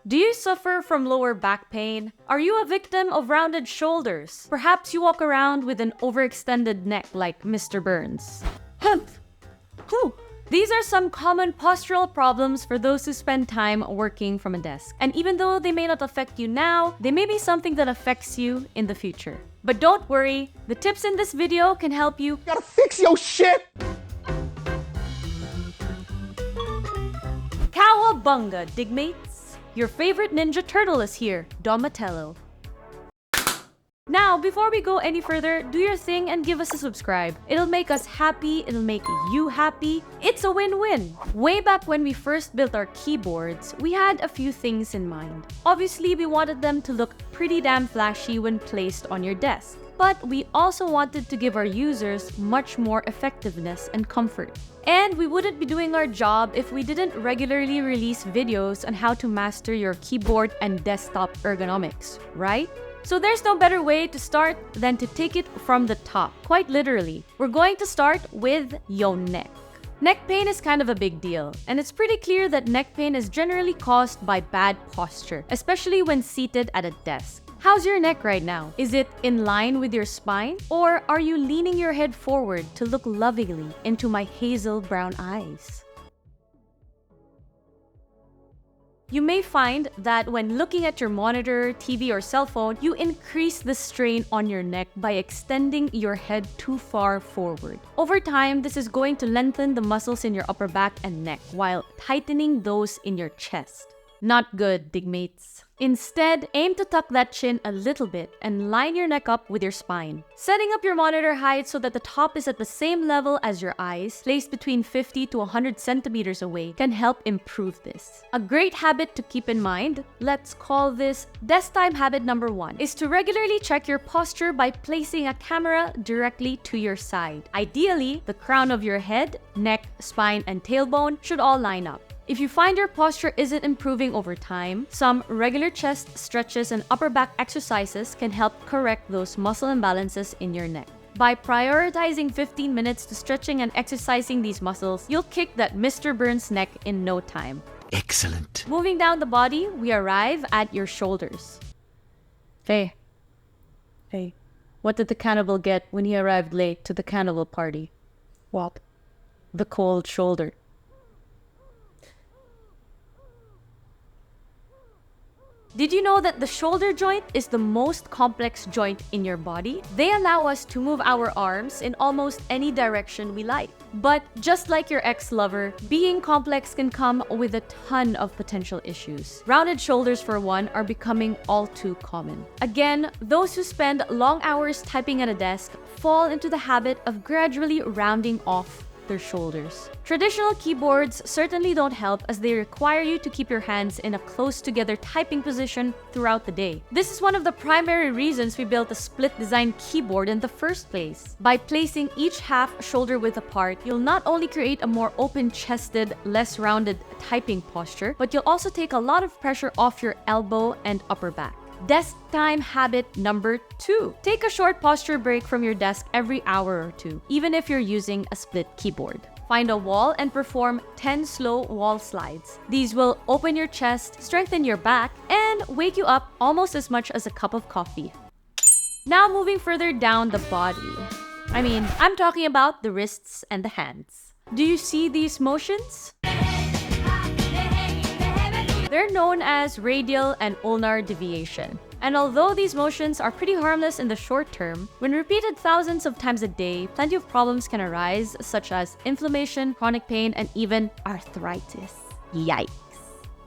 Do you suffer from lower back pain? Are you a victim of rounded shoulders? Perhaps you walk around with an overextended neck like Mr. Burns. These are some common postural problems for those who spend time working from a desk. And even though they may not affect you now, they may be something that affects you in the future. But don't worry, the tips in this video can help you. Gotta fix your shit! Cowabunga, Digmates! Your favorite Ninja Turtle is here, Donatello. Now, before we go any further, do your thing and give us a subscribe. It'll make us happy, it'll make you happy. It's a win-win. Way back when we first built our keyboards, we had a few things in mind. Obviously, we wanted them to look pretty damn flashy when placed on your desk. But we also wanted to give our users much more effectiveness and comfort. And we wouldn't be doing our job if we didn't regularly release videos on how to master your keyboard and desktop ergonomics, right? So there's no better way to start than to take it from the top. Quite literally, we're going to start with your neck. Neck pain is kind of a big deal, and it's pretty clear that neck pain is generally caused by bad posture, especially when seated at a desk. How's your neck right now? Is it in line with your spine? Or are you leaning your head forward to look lovingly into my hazel brown eyes? You may find that when looking at your monitor, TV, or cell phone, you increase the strain on your neck by extending your head too far forward. Over time, this is going to lengthen the muscles in your upper back and neck while tightening those in your chest. Not good, Digmates. Instead, aim to tuck that chin a little bit and line your neck up with your spine. Setting up your monitor height so that the top is at the same level as your eyes, placed between 50 to 100 centimeters away, can help improve this. A great habit to keep in mind, let's call this desk time habit number 1, is to regularly check your posture by placing a camera directly to your side. Ideally, the crown of your head, neck, spine, and tailbone should all line up. If you find your posture isn't improving over time, some regular chest stretches and upper back exercises can help correct those muscle imbalances in your neck. By prioritizing 15 minutes to stretching and exercising these muscles, you'll kick that Mr. Burns neck in no time. Excellent. Moving down the body, we arrive at your shoulders. Hey, what did the cannibal get when he arrived late to the cannibal party? What? The cold shoulder. Did you know that the shoulder joint is the most complex joint in your body? They allow us to move our arms in almost any direction we like. But just like your ex-lover, being complex can come with a ton of potential issues. Rounded shoulders, for one, are becoming all too common. Again, those who spend long hours typing at a desk fall into the habit of gradually rounding off their shoulders. Traditional keyboards certainly don't help as they require you to keep your hands in a close together typing position throughout the day. This is one of the primary reasons we built a split design keyboard in the first place. By placing each half shoulder width apart, you'll not only create a more open-chested, less rounded typing posture, but you'll also take a lot of pressure off your elbow and upper back. Desk time habit number 2. Take a short posture break from your desk every hour or two, even if you're using a split keyboard. Find a wall and perform 10 slow wall slides. These will open your chest, strengthen your back, and wake you up almost as much as a cup of coffee. Now moving further down the body. I'm talking about the wrists and the hands. Do you see these motions? They're known as radial and ulnar deviation. And although these motions are pretty harmless in the short term, when repeated thousands of times a day, plenty of problems can arise, such as inflammation, chronic pain, and even arthritis. Yikes.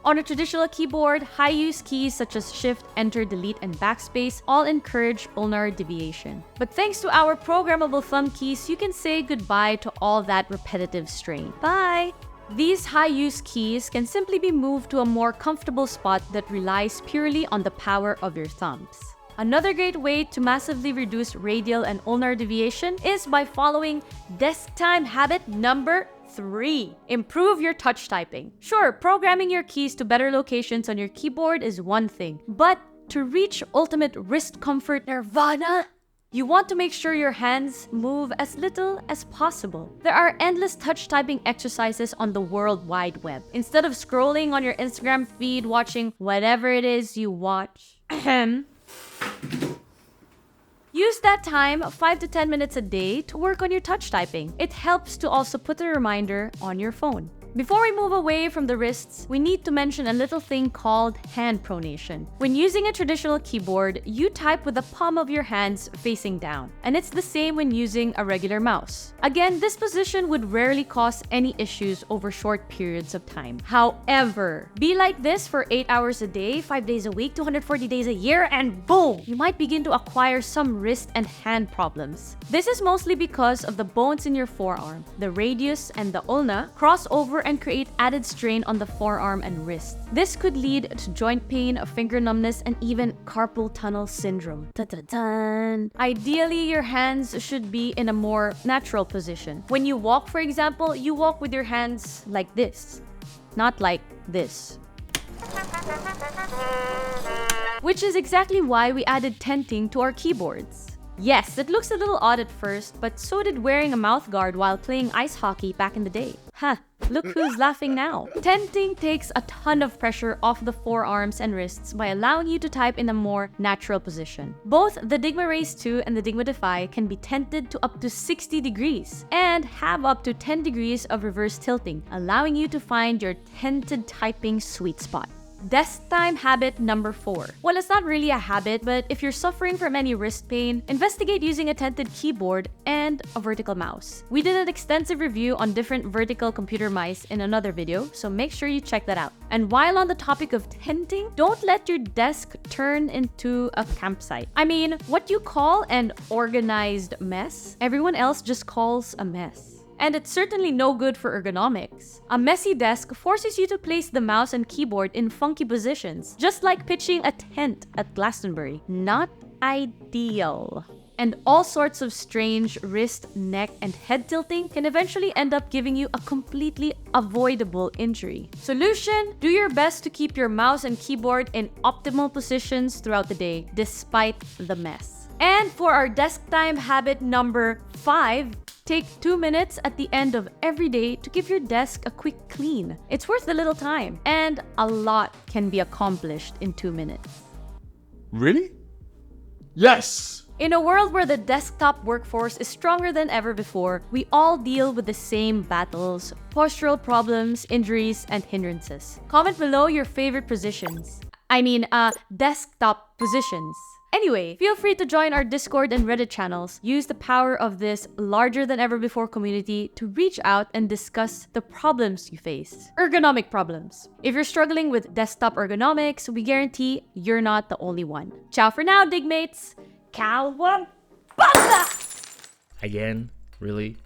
On a traditional keyboard, high-use keys such as Shift, Enter, Delete, and Backspace all encourage ulnar deviation. But thanks to our programmable thumb keys, you can say goodbye to all that repetitive strain. Bye! These high-use keys can simply be moved to a more comfortable spot that relies purely on the power of your thumbs. Another great way to massively reduce radial and ulnar deviation is by following desk time habit number 3. Improve your touch typing. Sure, programming your keys to better locations on your keyboard is one thing, but to reach ultimate wrist comfort nirvana, You want to make sure your hands move as little as possible. There are endless touch typing exercises on the World Wide Web. Instead of scrolling on your Instagram feed watching whatever it is you watch, use that time, 5 to 10 minutes a day, to work on your touch typing. It helps to also put a reminder on your phone. Before we move away from the wrists, we need to mention a little thing called hand pronation. When using a traditional keyboard, you type with the palm of your hands facing down, and it's the same when using a regular mouse. Again, this position would rarely cause any issues over short periods of time. However, be like this for 8 hours a day, 5 days a week, 240 days a year, and boom! You might begin to acquire some wrist and hand problems. This is mostly because of the bones in your forearm. The radius and the ulna cross over and create added strain on the forearm and wrist. This could lead to joint pain, finger numbness, and even carpal tunnel syndrome. Dun-dun-dun. Ideally, your hands should be in a more natural position. When you walk, for example, you walk with your hands like this, not like this. Which is exactly why we added tenting to our keyboards. Yes, it looks a little odd at first, but so did wearing a mouth guard while playing ice hockey back in the day. Huh, look who's laughing now. Tenting takes a ton of pressure off the forearms and wrists by allowing you to type in a more natural position. Both the Dygma Race 2 and the Dygma Defy can be tented to up to 60 degrees and have up to 10 degrees of reverse tilting, allowing you to find your tented typing sweet spot. Desk time habit number 4. Well, it's not really a habit, but if you're suffering from any wrist pain, investigate using a tented keyboard and a vertical mouse. We did an extensive review on different vertical computer mice in another video, so make sure you check that out. And while on the topic of tenting, don't let your desk turn into a campsite. I mean, what you call an organized mess, everyone else just calls a mess. And it's certainly no good for ergonomics. A messy desk forces you to place the mouse and keyboard in funky positions, just like pitching a tent at Glastonbury. Not ideal. And all sorts of strange wrist, neck, and head tilting can eventually end up giving you a completely avoidable injury. Solution: do your best to keep your mouse and keyboard in optimal positions throughout the day, despite the mess. And for our desk time habit number 5, take 2 minutes at the end of every day to give your desk a quick clean. It's worth the little time, and a lot can be accomplished in 2 minutes. Really? Yes! In a world where the desktop workforce is stronger than ever before, we all deal with the same battles, postural problems, injuries, and hindrances. Comment below your favorite positions. Desktop positions. Anyway, feel free to join our Discord and Reddit channels. Use the power of this larger than ever before community to reach out and discuss the problems you face. Ergonomic problems. If you're struggling with desktop ergonomics, we guarantee you're not the only one. Ciao for now, Digmates! Cowabunga! Again? Really?